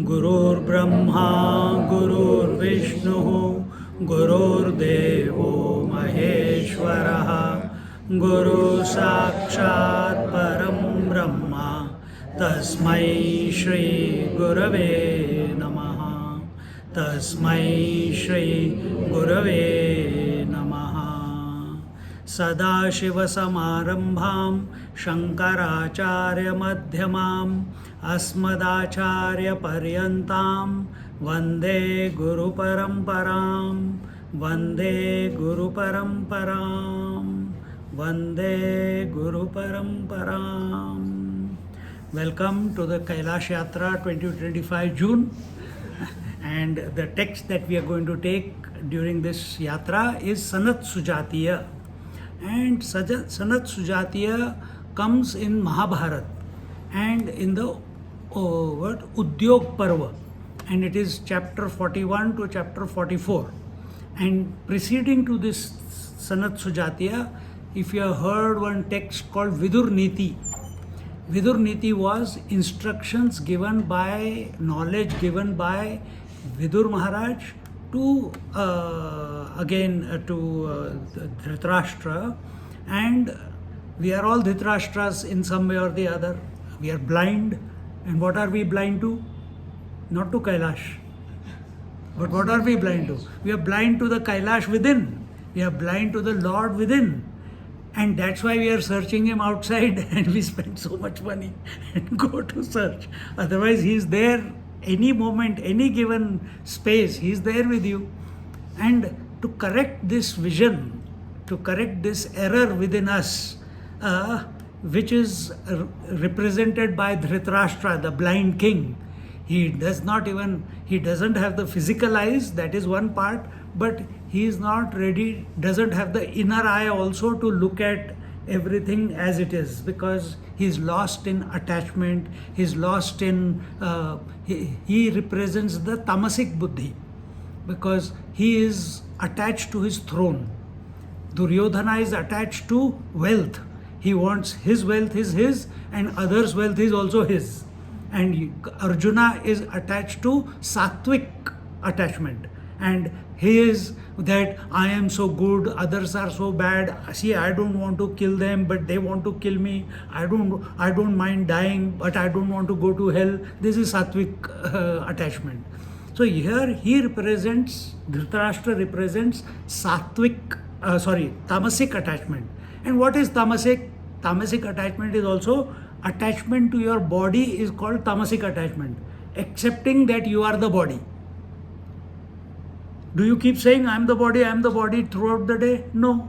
गुरुर्ब्रह्मा गुरुर्विष्णु गुरुर्देवो महेश्वरः गुरु साक्षात् परं ब्रह्म तस्मै श्री गुरवे नमः तस्मै श्री गुरवे नमः सदाशिवसमारम्भां शङ्कराचार्यमध्यमाम् अस्मदाचार्यपर्यन्तां वन्दे गुरुपरम्परां वन्दे गुरुपरम्परां वन्दे गुरुपरम्परां. Welcome to the Kailash Yatra 2025 June, and the text that we are going to take during this yatra is Sanat Sujatiya, and Sanat Sujatiya comes in Mahabharata and in the Udyog Parva, and it is chapter 41 to chapter 44. And preceding to this Sanat Sujatiya, if you have heard one text called Vidur Niti, Vidur Niti was instructions given by, knowledge given by Vidur Maharaj to Dhritarashtra, and we are all Dhritarashtras in some way or the other. We are blind, and what are we blind to? Not to Kailash. But what are we blind to? We are blind to the Kailash within. We are blind to the Lord within. And that's why we are searching him outside, and we spend so much money and go to search. Otherwise, he is there any moment, any given space, he is there with you. And to correct this vision, to correct this error within us, which is represented by Dhritarashtra, the blind king. He doesn't have the physical eyes, that is one part, but he is not ready, doesn't have the inner eye also to look at everything as it is, because he is lost in attachment, he is lost in, he represents the tamasic buddhi, because he is attached to his throne. Duryodhana is attached to wealth. He wants his wealth is his, and others' wealth is also his. And Arjuna is attached to sattvic attachment, and he is that I am so good, others are so bad. See, I don't want to kill them, but they want to kill me. I don't mind dying, but I don't want to go to hell. This is sattvic attachment. So here he represents, Dhritarashtra represents tamasic attachment. And what is tamasic? Tamasic attachment is also attachment to your body is called tamasic attachment. Accepting that you are the body. Do you keep saying I am the body throughout the day? No.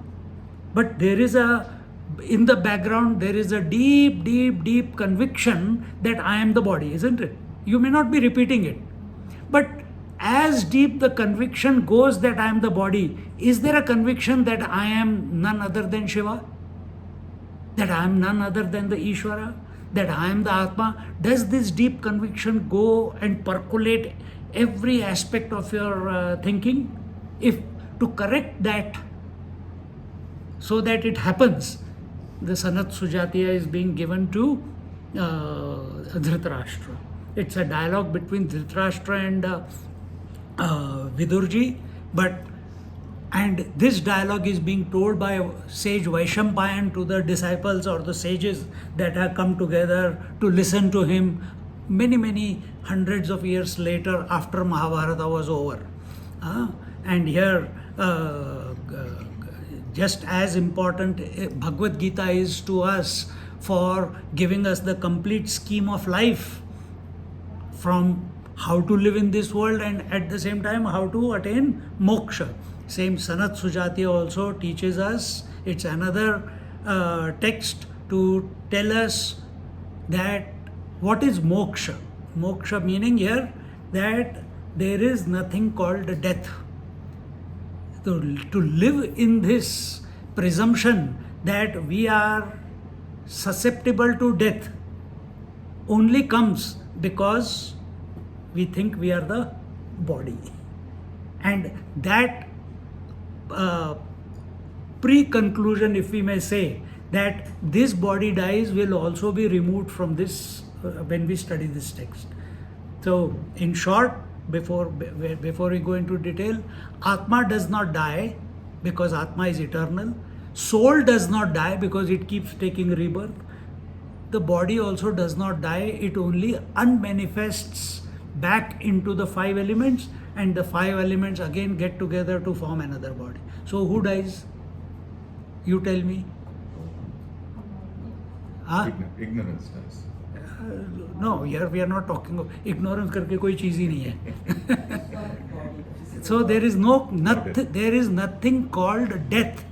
But there is in the background, there is a deep, deep, deep conviction that I am the body, isn't it? You may not be repeating it. But as deep the conviction goes that I am the body, is there a conviction that I am none other than Shiva? That I am none other than the Ishvara? That I am the Atma? Does this deep conviction go and percolate every aspect of your thinking? If to correct that, so that it happens, the Sanat Sujatiya is being given to Dhritarashtra. It's a dialogue between Dhritarashtra and Vidurji, and this dialogue is being told by sage Vaishampayan to the disciples or the sages that have come together to listen to him many hundreds of years later after Mahabharata was over. And here, just as important Bhagavad Gita is to us for giving us the complete scheme of life, from how to live in this world and at the same time how to attain moksha. Same Sanat Sujatiya also teaches us, it's another text to tell us that what is moksha. Moksha meaning here that there is nothing called death. To live in this presumption that we are susceptible to death only comes because we think we are the body. And that pre-conclusion, if we may say, that this body dies will also be removed from this when we study this text. So, in short, before we go into detail, Atma does not die because Atma is eternal. Soul does not die because it keeps taking rebirth. The body also does not die, it only unmanifests back into the 5 elements, and the 5 elements again get together to form another body. So who dies? You tell me. Huh? Ignorance dies. No, here we are not talking of ignorance करके कोई चीज़ ही नहीं है. So there is nothing called death.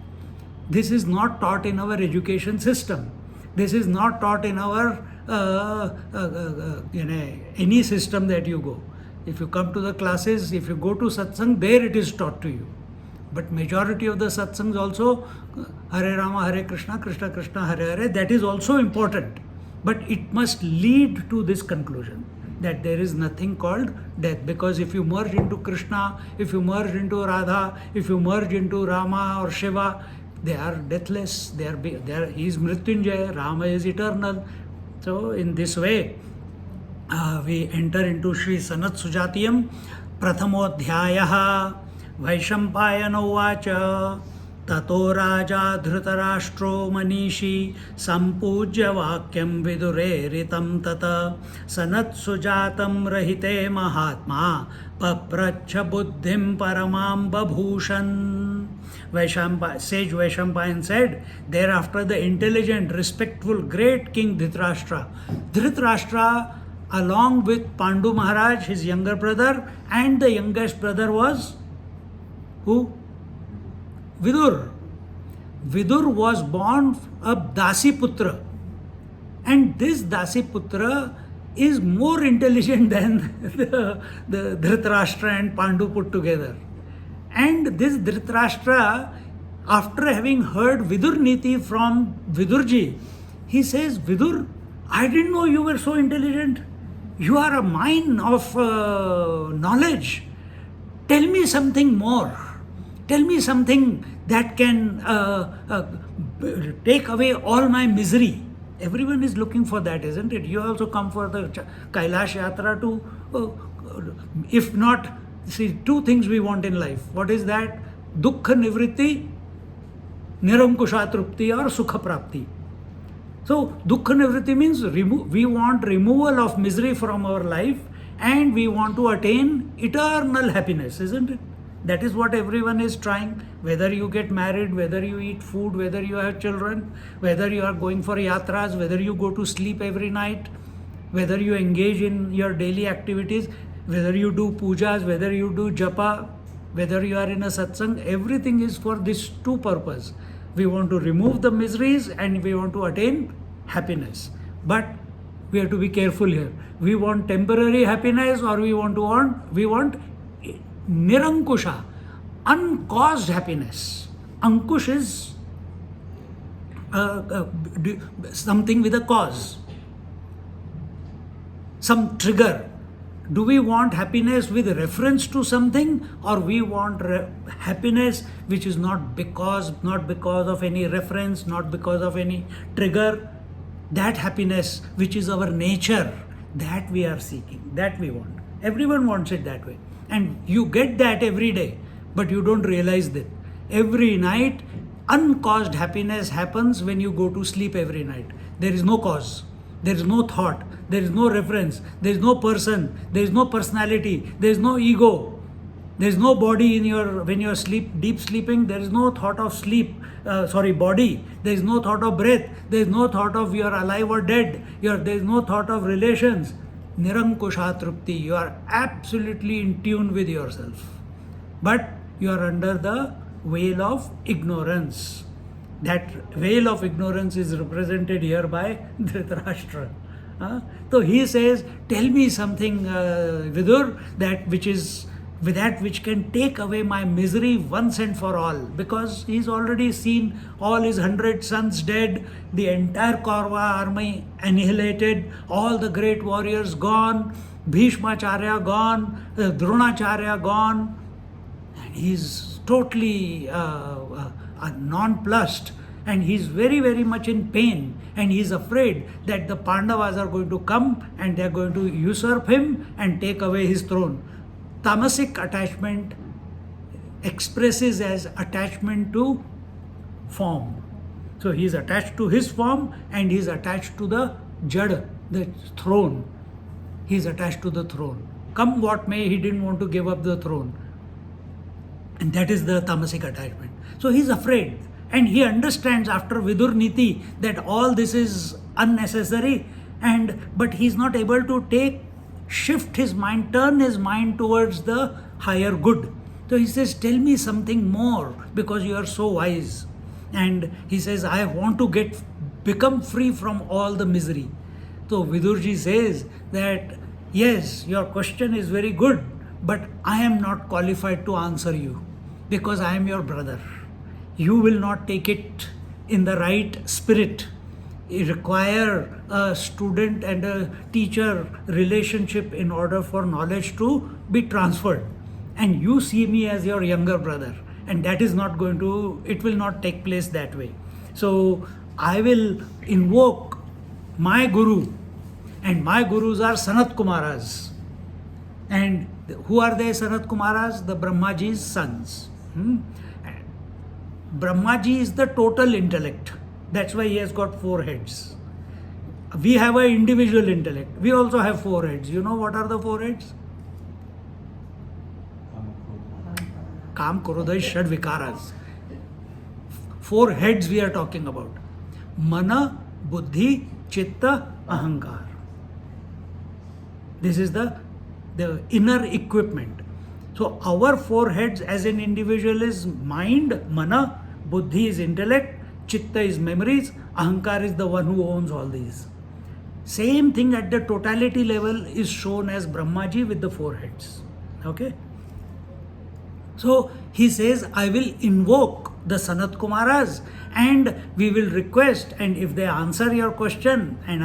This is not taught in our education system. This is not taught in our any system that you go. If you come to the classes, if you go to satsang, there it is taught to you. But majority of the satsangs also, Hare Rama, Hare Krishna, Krishna Krishna, Hare Hare, that is also important. But it must lead to this conclusion that there is nothing called death. Because if you merge into Krishna, if you merge into Radha, if you merge into Rama or Shiva, they are deathless. He is Mrityunjaya, Rama is eternal. So in this way, we enter into Sri Sanat Sujatiyam, Prathamodhyayaha, Vaishampayana Uvacha, Tato Raja Dhritarashtra Manishi, Sampujya Vakyam Vidureritam Tata, Sanat Sujatam Rahite Mahatma, Papracha Buddhim Paramam Babhushan. Sage Vaishampayan said, thereafter the intelligent, respectful, great king Dhritarashtra, along with Pandu Maharaj, his younger brother, and the youngest brother was who? Vidur. Vidur was born a Dasiputra, and this Dasiputra is more intelligent than the Dhritarashtra and Pandu put together. And this Dhritarashtra, after having heard Vidur Niti from Vidurji, he says, Vidur, I didn't know you were so intelligent. You are a mine of knowledge. Tell me something more. Tell me something that can take away all my misery. Everyone is looking for that, isn't it? You also come for the Kailash Yatra to, if not, see, 2 things we want in life. What is that? Dukkha nivritti, nirankusha trupti, or sukha prapti. So, dukkha nivritti means we want removal of misery from our life, and we want to attain eternal happiness, isn't it? That is what everyone is trying. Whether you get married, whether you eat food, whether you have children, whether you are going for yatras, whether you go to sleep every night, whether you engage in your daily activities, whether you do pujas, whether you do japa, whether you are in a satsang, everything is for this 2 purpose. We want to remove the miseries and we want to attain happiness. But we have to be careful here. We want temporary happiness, or we want nirankusha, uncaused happiness. Ankush is something with a cause, some trigger. Do we want happiness with reference to something, or we want happiness which is not because of any reference, not because of any trigger? That happiness which is our nature, that we are seeking, that we want. Everyone wants it that way. And you get that every day, but you don't realize that. Every night, uncaused happiness happens when you go to sleep every night. There is no cause. There is no thought. There is no reference. There is no person. There is no personality. There is no ego. There is no body when you are deep sleeping. There is no thought of body. There is no thought of breath. There is no thought of you are alive or dead. There is no thought of relations. Nirankusha trupti. You are absolutely in tune with yourself. But you are under the veil of ignorance. That veil of ignorance is represented here by Dhritarashtra. So he says, tell me something, Vidur, which can take away my misery once and for all, because he's already seen all his 100 sons dead, the entire Kaurava army annihilated, all the great warriors gone, Bhishmacharya gone, Dronacharya gone, and he's totally nonplussed, and he's very, very much in pain, and he's afraid that the Pandavas are going to come and they're going to usurp him and take away his throne. Tamasic attachment expresses as attachment to form. So he's attached to his form and he's attached to the jad, the throne. He's attached to the throne. Come what may, he didn't want to give up the throne. And that is the tamasic attachment. So he's afraid. And he understands after Vidur Niti that all this is unnecessary, but he's not able to shift his mind, turn his mind towards the higher good. So he says, tell me something more because you are so wise. And he says, I want to become free from all the misery. So Vidurji says that, yes, your question is very good, but I am not qualified to answer you because I am your brother. You will not take it in the right spirit. You require a student and a teacher relationship in order for knowledge to be transferred. And you see me as your younger brother, and that is not it will not take place that way. So I will invoke my guru, and my gurus are Sanat Kumaras. And who are they, Sanat Kumaras? The Brahmaji's sons. Brahmaji is the total intellect. That's why he has got 4 heads. We have an individual intellect. We also have 4 heads. You know what are the 4 heads? Kam, Krodha, Shad Vikaras. 4 heads we are talking about. Mana, Buddhi, Chitta, Ahankar. This is the inner equipment. So our 4 heads as an individual is mind, mana, buddhi is intellect, chitta is memories, ahankar is the one who owns all these. Same thing at the totality level is shown as Brahmaji with the 4 heads. Okay? So he says, I will invoke the Sanat Kumaras and we will request, and if they answer your question, and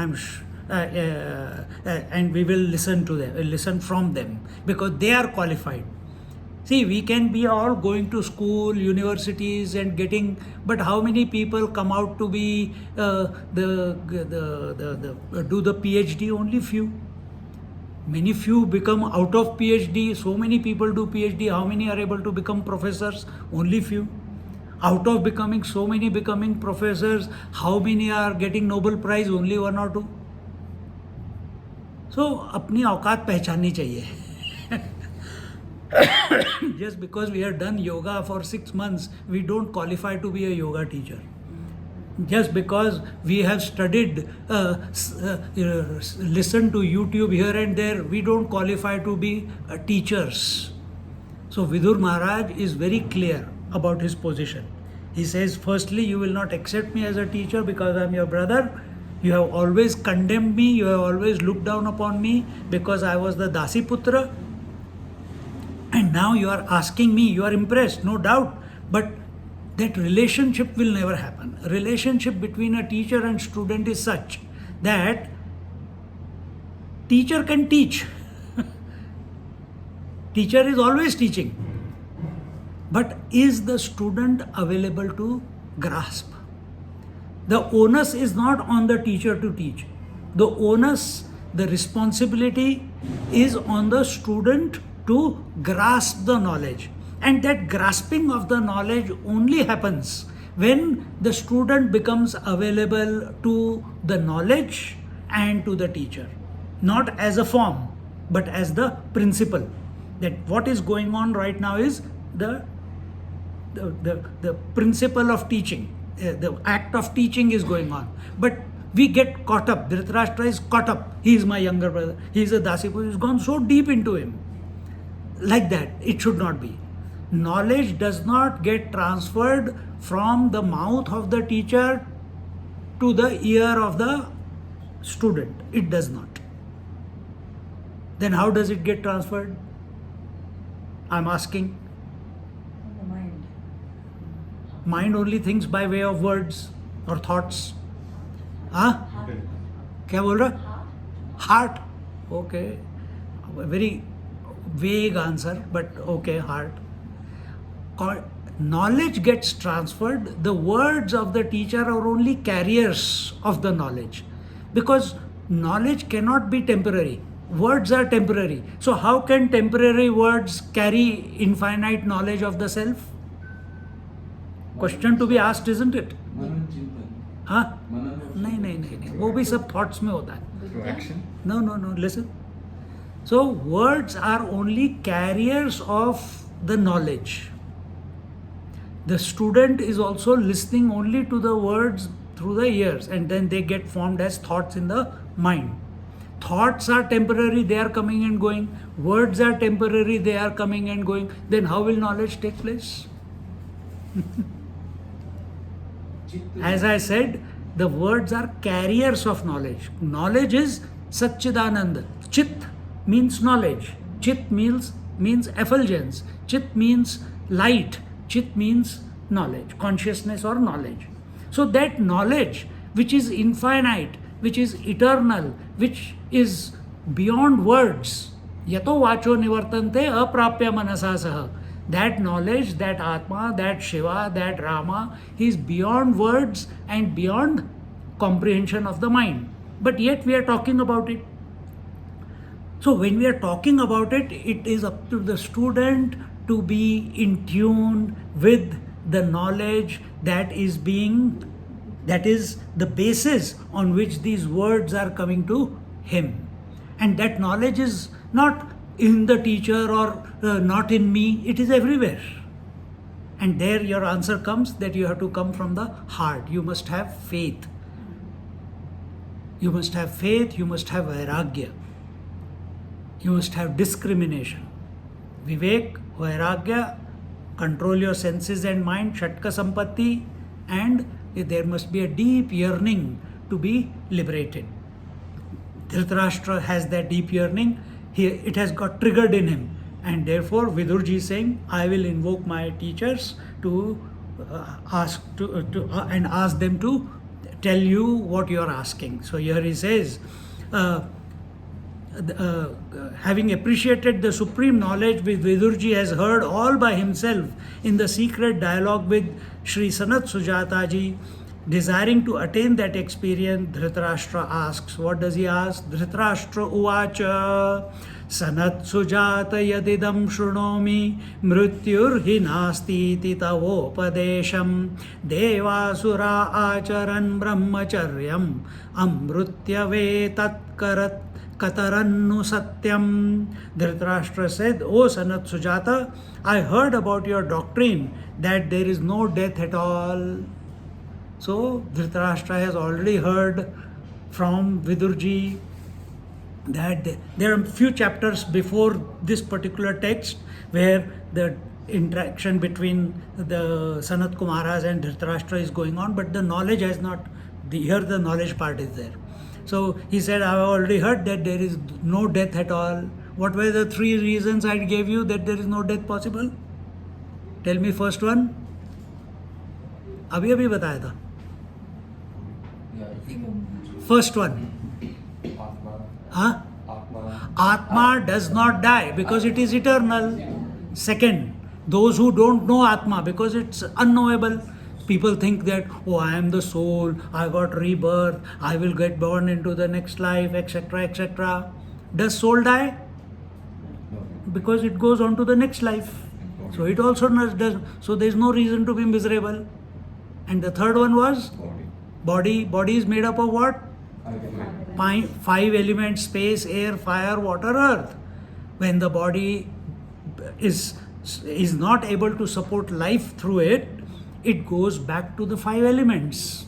and we will listen from them because they are qualified. See, we can be all going to school, universities and but how many people come out to be do the PhD? Only few. Many few become out of PhD. So many people do PhD. How many are able to become professors? Only few. Out of so many becoming professors, how many are getting Nobel Prize? Only 1 or 2. So, अपनी औकात पहचाननी चाहिए. Just because we have done yoga for 6 months, we don't qualify to be a yoga teacher. Just because we have studied, listened to YouTube here and there, we don't qualify to be teachers. So Vidur Maharaj is very clear about his position. He says, firstly, you will not accept me as a teacher because I am your brother. You have always condemned me, you have always looked down upon me because I was the Dasi Putra. And now you are asking me, you are impressed, no doubt, but that relationship will never happen. A relationship between a teacher and student is such that teacher can teach. Teacher is always teaching. But is the student available to grasp? The onus is not on the teacher to teach. The onus, the responsibility is on the student to grasp the knowledge. And that grasping of the knowledge only happens when the student becomes available to the knowledge and to the teacher. Not as a form, but as the principle. That what is going on right now is the principle of teaching. The act of teaching is going on. But we get caught up. Dhritarashtra is caught up. He is my younger brother. He is a Dasipu. He's gone so deep into him. Like that. It should not be. Knowledge does not get transferred from the mouth of the teacher to the ear of the student. It does not. Then how does it get transferred? I'm asking. The mind. Mind only thinks by way of words or thoughts. Huh? क्या बोल रहा? Heart. Okay. A very vague answer, but okay, heart. Knowledge gets transferred. The words of the teacher are only carriers of the knowledge, because knowledge cannot be temporary. Words are temporary. So how can temporary words carry infinite knowledge of the self? Question to be asked, isn't it? हाँ? नहीं, वो भी सब thoughts में होता है. No, listen. So words are only carriers of the knowledge. The student is also listening only to the words through the ears, and then they get formed as thoughts in the mind. Thoughts are temporary, they are coming and going. Words are temporary, they are coming and going. Then how will knowledge take place? As I said, the words are carriers of knowledge. Knowledge is Satchidananda. Chit means knowledge. Chit means effulgence. Chit means light. Chit means knowledge, consciousness or knowledge. So that knowledge, which is infinite, which is eternal, which is beyond words, yato vacho nivartante aprapya manasa saha. That knowledge, that Atma, that Shiva, that Rama, he is beyond words and beyond comprehension of the mind. But yet we are talking about it. So when we are talking about it, it is up to the student to be in tune with the knowledge that is the basis on which these words are coming to him. And that knowledge is not in the teacher or not in me, it is everywhere. And there your answer comes that you have to come from the heart. You must have faith. You must have faith, you must have vairagya. You must have discrimination. Vivek, vairagya, control your senses and mind, shatka sampatti, and there must be a deep yearning to be liberated. Dhritarashtra has that deep yearning. It has got triggered in him, and therefore Vidurji is saying, I will invoke my teachers to ask them to tell you what you are asking. So here he says, having appreciated the supreme knowledge which Vidurji has heard all by himself in the secret dialogue with Sri Sanat Sujata ji, desiring to attain that experience, Dhritarashtra asks. What does he ask? Dhritarashtra uvacha Sanat Sujata yadidam shrunomi mrityurhi nasti titavopadesham devasura acharan brahmacharyam amrutyave tatkarat Katarannu Satyam. Dhritarashtra said, O Sanat Sujata, I heard about your doctrine that there is no death at all. So Dhritarashtra has already heard from Vidurji that there are a few chapters before this particular text where the interaction between the Sanat Kumaras and Dhritarashtra is going on, but the knowledge has not, here the knowledge part is there. So he said, I have already heard that there is no death at all. What were the three reasons I gave you that there is no death possible? Tell me first one. अभी बताया था. First one. Huh? Atma does not die because it is eternal. Second, those who don't know Atma because it's unknowable. People think that, oh, I am the soul, I got rebirth, I will get born into the next life, etc., etc. Does soul die? Because it goes on to the next life. So it also does. So there is no reason to be miserable. And the third one was body. Body is made up of what? 5 elements: space, air, fire, water, earth. When the body is not able to support life through it, it goes back to the 5 elements,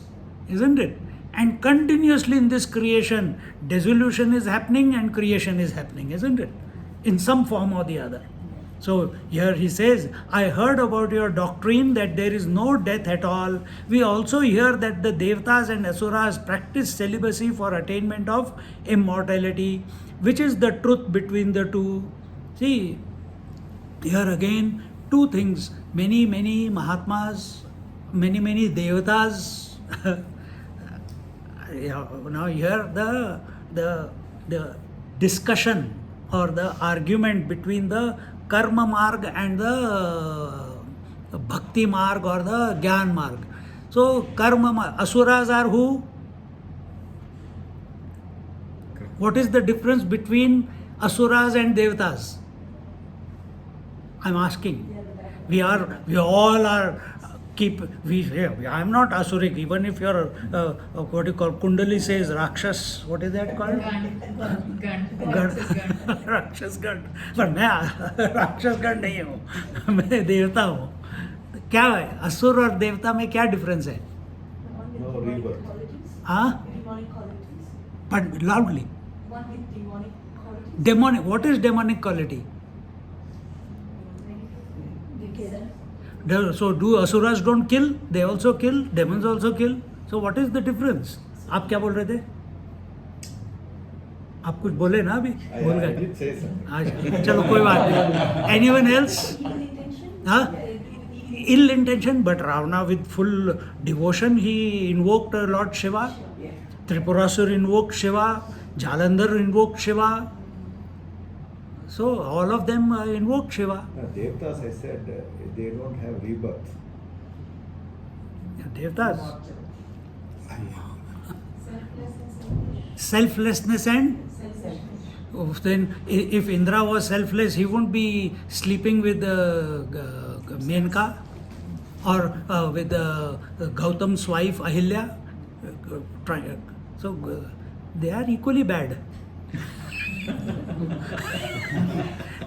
isn't it? And continuously in this creation, dissolution is happening and creation is happening, isn't it? In some form or the other. So here he says, I heard about your doctrine that there is no death at all. We also hear that the Devatas and Asuras practice celibacy for attainment of immortality. Which is the truth between the two? See, here again, two things. Many, many Mahatmas, many, many Devatas. Now here the discussion or the argument between the karma marg and the bhakti marg or the gyan marg. So karma marg, asuras are who? What is the difference between asuras and devatas? I'm asking. We all are I am not asurik. Even if your what you call Kundali says Rakshas, what is that called? गण राक्षस गण. पर मैं राक्षस गण नहीं हूँ, मैं देवता हूँ. क्या है असुर और देवता में क्या डिफरेंस है? No rebirth. हाँ, Demonic qualities. but loudly. One with demonic qualities. Demonic. What is demonic quality? So do asuras don't kill? They also kill. Demons also kill. So what is the difference? आप क्या बोल रहे थे? आप कुछ बोले ना अभी? बोल I गए. did say something. अच्छा, चलो कोई बात नहीं. Anyone else? Evil intention? Huh? Ill intention, but Ravana with full devotion he invoked Lord Shiva. Tripurasur invoked Shiva. Jalandhar invoked Shiva. So all of them invoked Shiva. No, Devatas, I said, they don't have rebirth. Devatas. Selflessness Selflessness and and selfishness. then if Indra was selfless, he won't be sleeping with Menka or with Gautam's wife Ahilya. So they are equally bad.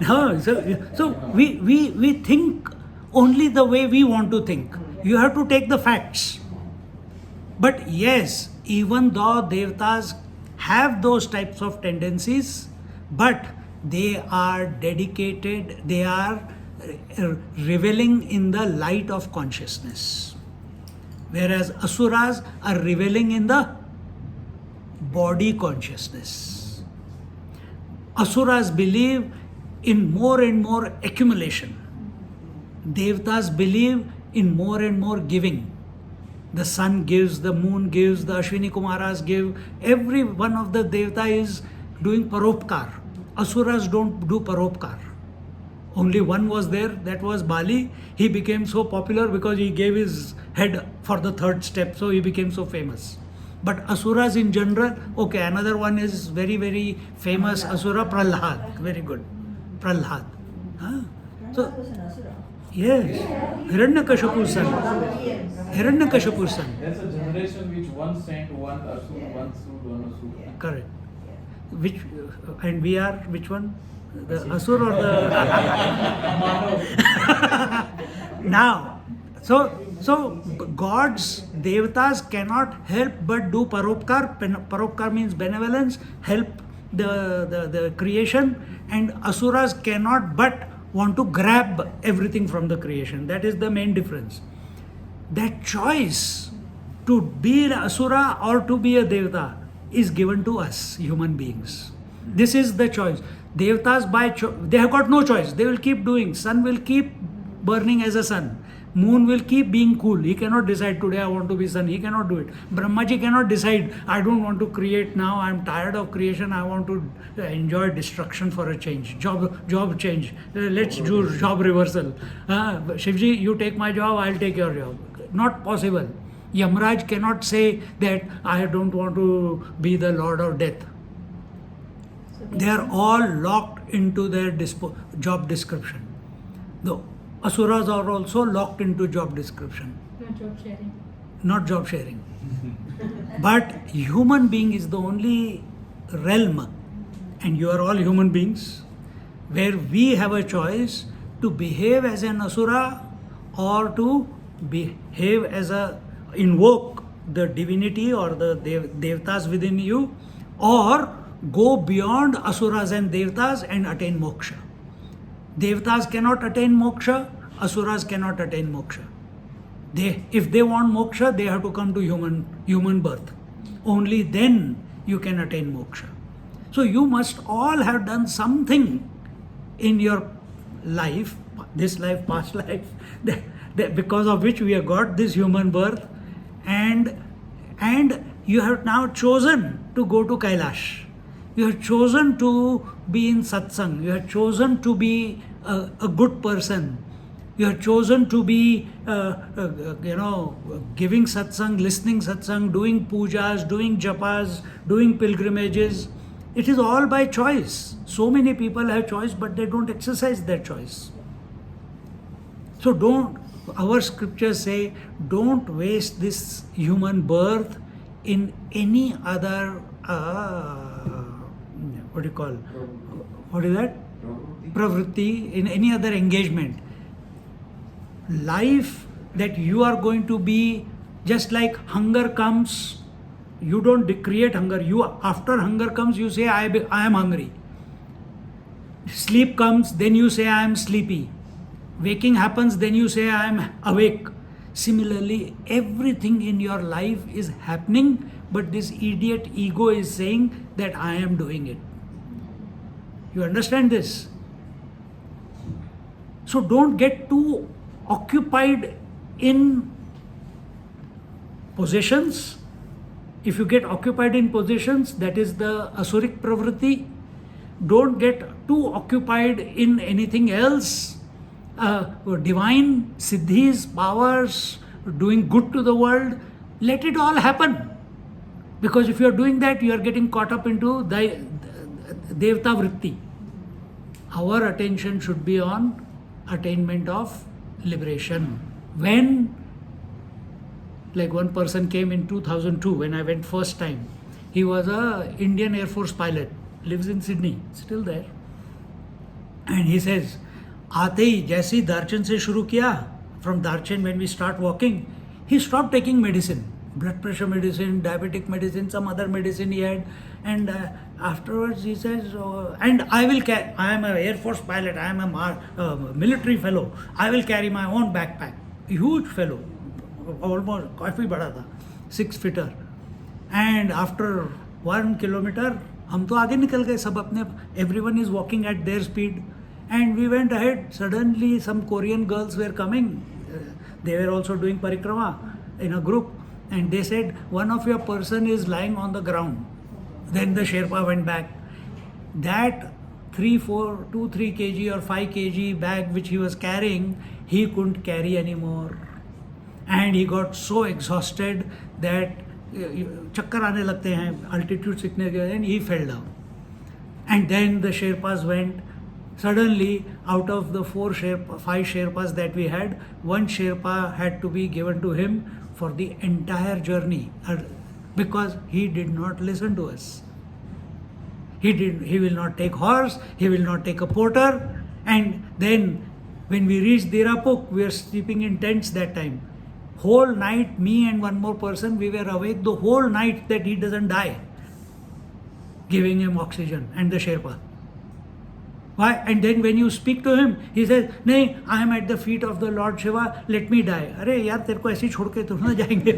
No, so we think only the way we want to think. You have to take the facts. But yes, even though Devatas have those types of tendencies, but they are dedicated, they are reveling in the light of consciousness. Whereas Asuras are reveling in the body consciousness. Asuras believe in more and more accumulation. Devatas believe in more and more giving. The sun gives, the moon gives, the Ashwini Kumaras give. Every one of the Devata is doing paropkar. Asuras don't do paropkar. Only one was there, that was Bali. He became so popular because he gave his head for the third step, so he became so famous. But Asuras in general, okay, another one is very, very famous Asura, Prahlad. Very good. Prahlad. Huh? So, Prahlad was an asura. yes, Hiranyakashipu's son. Hiranyakashipu's son. There's a generation which one saint, one asur, one sud, one asur. Correct. Which and we are which one? The asur or the now. So gods, devatas cannot help but do paropkar. Paropkar means benevolence, help the creation, and asuras cannot but want to grab everything from the creation. That is the main difference. That choice to be an asura or to be a devata is given to us human beings. This is the choice. Devatas they have got no choice. They will keep doing. Sun will keep burning as a sun. Moon will keep being cool. He cannot decide today I want to be sun. He cannot do it. Brahmaji cannot decide I don't want to create now. I am tired of creation. I want to enjoy destruction for a change. Job change. Let's do job reversal. Shivji, you take my job. I'll take your job. Not possible. Yamraj cannot say that I don't want to be the Lord of Death. They are all locked into their job description. The asuras are also locked into job description. Not job sharing. Not job sharing. But human being is the only realm, and you are all human beings, where we have a choice to behave as an asura or to behave as invoke the divinity or the devatas within you, or go beyond asuras and devatas and attain moksha. Devatas cannot attain moksha, asuras cannot attain moksha. If they want moksha, they have to come to human birth. Only then you can attain moksha. So you must all have done something in your life, this life, past life, because of which we have got this human birth, and you have now chosen to go to Kailash. You have chosen to be in satsang. You have chosen to be a good person. You have chosen to be, giving satsang, listening satsang, doing pujas, doing japas, doing pilgrimages. It is all by choice. So many people have choice, but they don't exercise their choice. So our scriptures say, don't waste this human birth in any other, what do you call? What is that? Pravritti, in any other engagement. Life that you are going to be, just like hunger comes, you don't create hunger. After hunger comes, you say, I am hungry. Sleep comes, then you say, I am sleepy. Waking happens, then you say, I am awake. Similarly, everything in your life is happening, but this idiot ego is saying that I am doing it. You understand this? So don't get too occupied in possessions. If you get occupied in possessions, that is the asuric pravritti. Don't get too occupied in anything else. Divine siddhis, powers, doing good to the world. Let it all happen. Because if you are doing that, you are getting caught up into the devta vritti. Our attention should be on attainment of liberation. When, like one person came in 2002 when I went first time, he was a Indian Air Force pilot, lives in Sydney, still there. And he says, आते ही जैसे ही दार्चन से शुरू किया, from Darchen when we start walking, he stopped taking medicine, blood pressure medicine, diabetic medicine, some other medicine he had, and afterwards he says, and I will carry, I am an Air Force pilot, I am a military fellow, I will carry my own backpack. Huge fellow, almost काफी बड़ा था, 6-footer. And after 1 kilometer, हम तो आगे निकल गए सब अपने, everyone is walking at their speed. And we went ahead. Suddenly some Korean girls were coming. They were also doing parikrama in a group. And they said, one of your person is lying on the ground. Then the Sherpa went back. That 3 kg or 5 kg bag which he was carrying, he couldn't carry anymore. And he got so exhausted that chakkar aane lagte hain, altitude sickness, and he fell down. And then the Sherpas went. Suddenly, out of the 5 Sherpas that we had, 1 Sherpa had to be given to him for the entire journey because he did not listen to us. He will not take horse, he will not take a porter. And then when we reached Dirapuk, we were sleeping in tents that time. Whole night, me and one more person, we were awake the whole night that he doesn't die, giving him oxygen and the Sherpa. Why? And then when you speak to him, he says, "Nahi, I am at the feet of the Lord Shiva, let me die." अरे यार तेरे को ऐसे ही छोड़ के तो ना जाएंगे.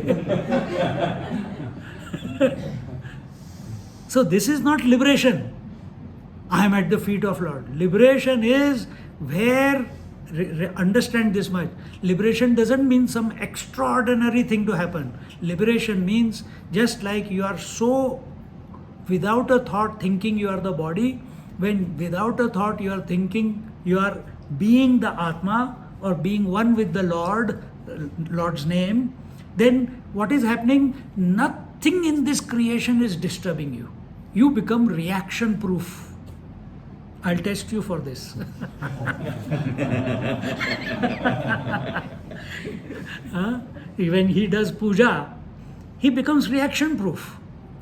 So this is not liberation. I am at the feet of Lord. Liberation is where, understand this much, liberation doesn't mean some extraordinary thing to happen. Liberation means just like you are so without a thought thinking you are the body. When without a thought you are thinking you are being the Atma or being one with the Lord, Lord's name, then what is happening? Nothing in this creation is disturbing you. You become reaction proof. I'll test you for this. When he does puja, he becomes reaction proof.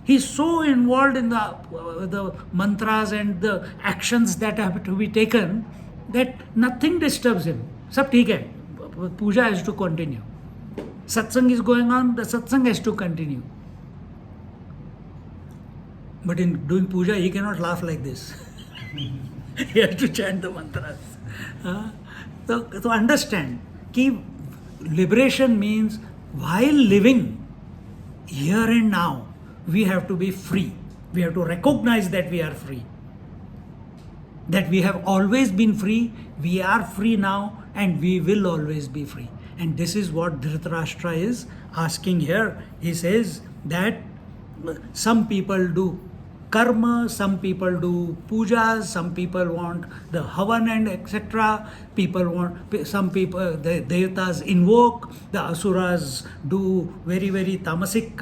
He's so involved in the mantras and the actions that have to be taken that nothing disturbs him. Sab theek hai. Puja has to continue. Satsang is going on, the satsang has to continue. But in doing puja, he cannot laugh like this. He has to chant the mantras. So understand, कि liberation means while living here and now, we have to be free. We have to recognize that we are free. That we have always been free, we are free now, and we will always be free. And this is what Dhritarashtra is asking here. He says that some people do karma, some people do pujas, some people want the havan and etc. Some people, the devatas invoke, the asuras do very, very tamasic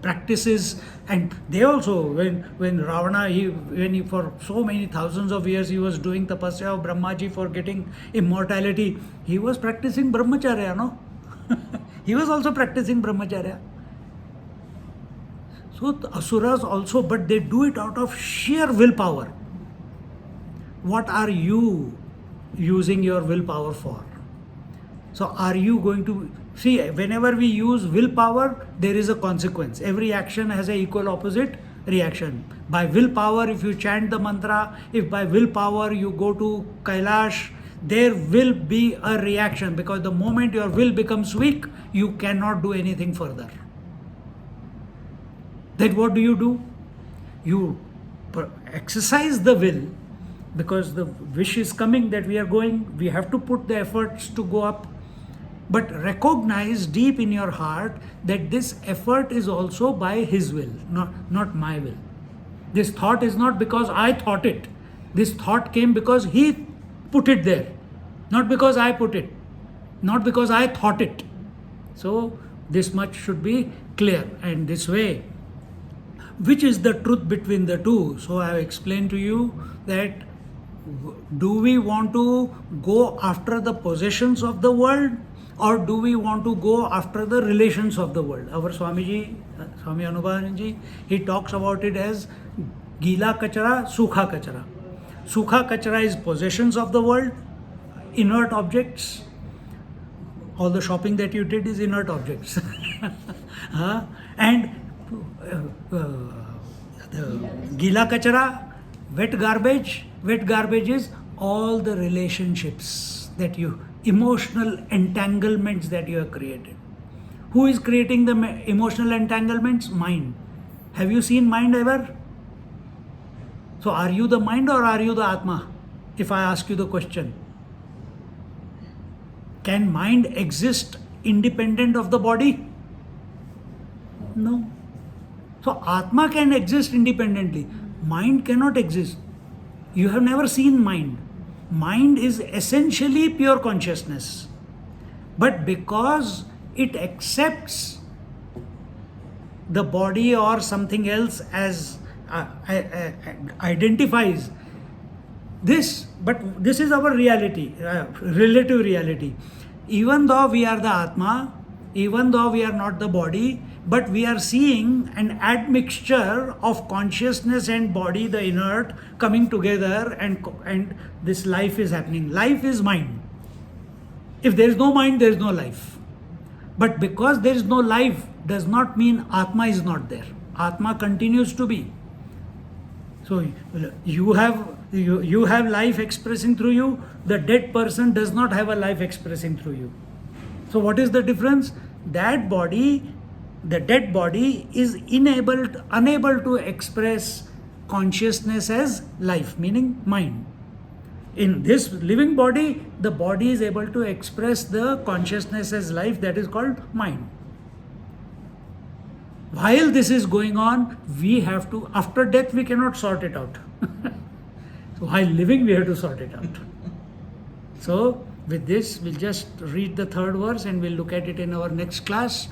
practices, and they also, when Ravana, when he for so many thousands of years he was doing tapasya of Brahmaji for getting immortality, he was practicing brahmacharya, no? He was also practicing brahmacharya. So the asuras also, but they do it out of sheer willpower. What are you using your willpower for? So are you going to see, whenever we use willpower, there is a consequence. Every action has an equal opposite reaction. By willpower, if you chant the mantra, if by willpower you go to Kailash, there will be a reaction, because the moment your will becomes weak, you cannot do anything further. Then what do? You exercise the will, because the wish is coming that we are going, we have to put the efforts to go up. But recognize deep in your heart that this effort is also by His will, not my will. This thought is not because I thought it. This thought came because He put it there, not because I put it, not because I thought it. So this much should be clear. And this way, which is the truth between the two? So I have explained to you that, do we want to go after the possessions of the world, or do we want to go after the relations of the world? Our Swami Anubhavanji, he talks about it as Gila Kachara, Sukha Kachara. Sukha Kachara is possessions of the world, inert objects. All the shopping that you did is inert objects. And the Gila Kachara, wet garbage is all the relationships that you, emotional entanglements that you have created. Who is creating the emotional entanglements? Mind. Have you seen mind ever? So are you the mind or are you the Atma? If I ask you the question, can mind exist independent of the body? No. So Atma can exist independently. Mind cannot exist. You have never seen mind. Mind is essentially pure consciousness. But because it accepts the body or something else as identifies this, but this is our reality, relative reality. Even though we are the Atma, even though we are not the body, but we are seeing an admixture of consciousness and body, the inert, coming together, and this life is happening. Life is mind. If there is no mind, there is no life. But because there is no life does not mean Atma is not there. Atma continues to be. So you have life expressing through you. The dead person does not have a life expressing through you. So what is the difference? That body, the dead body, is unable to express consciousness as life, meaning mind. In this living body, the body is able to express the consciousness as life, that is called mind. While this is going on, we have to, after death we cannot sort it out. So while living we have to sort it out. So with this, we'll just read the third verse and we'll look at it in our next class.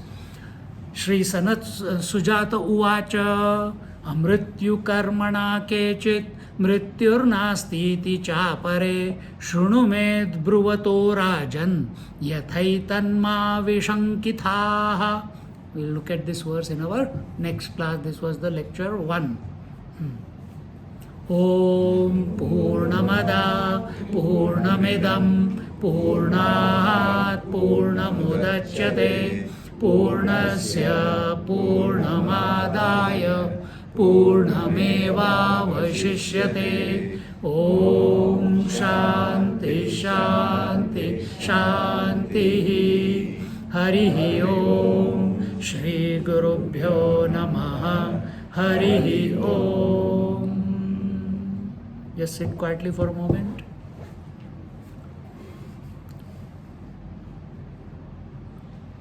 Shri Sanat Sujata Uvacha Amrityu Karmana Kechit Mrityurnasti Iti Chapare Shrunu Med Bruvato Rajan Yathaitanma Vishankithaha. We'll look at this verse in our next class. This was the lecture 1. Om Purnamada Purnamidam Purnat Purnamudachyate Purnasya Purnamadaya Purnameva Vashishyate Om Shanti Shanti Shanti. Hari Om. Shri Gurubhyo Namaha. Hari Om. Just sit quietly for a moment.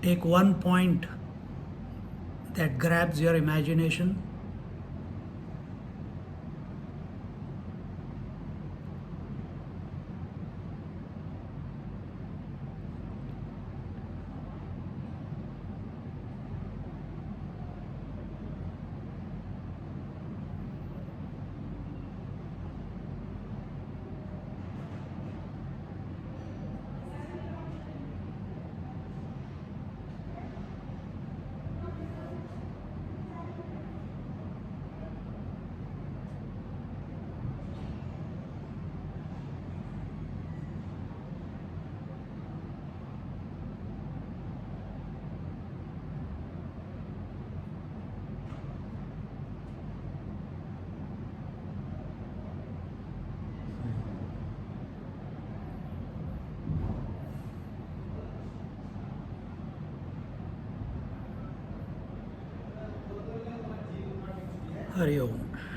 Take one point that grabs your imagination. Hari Om.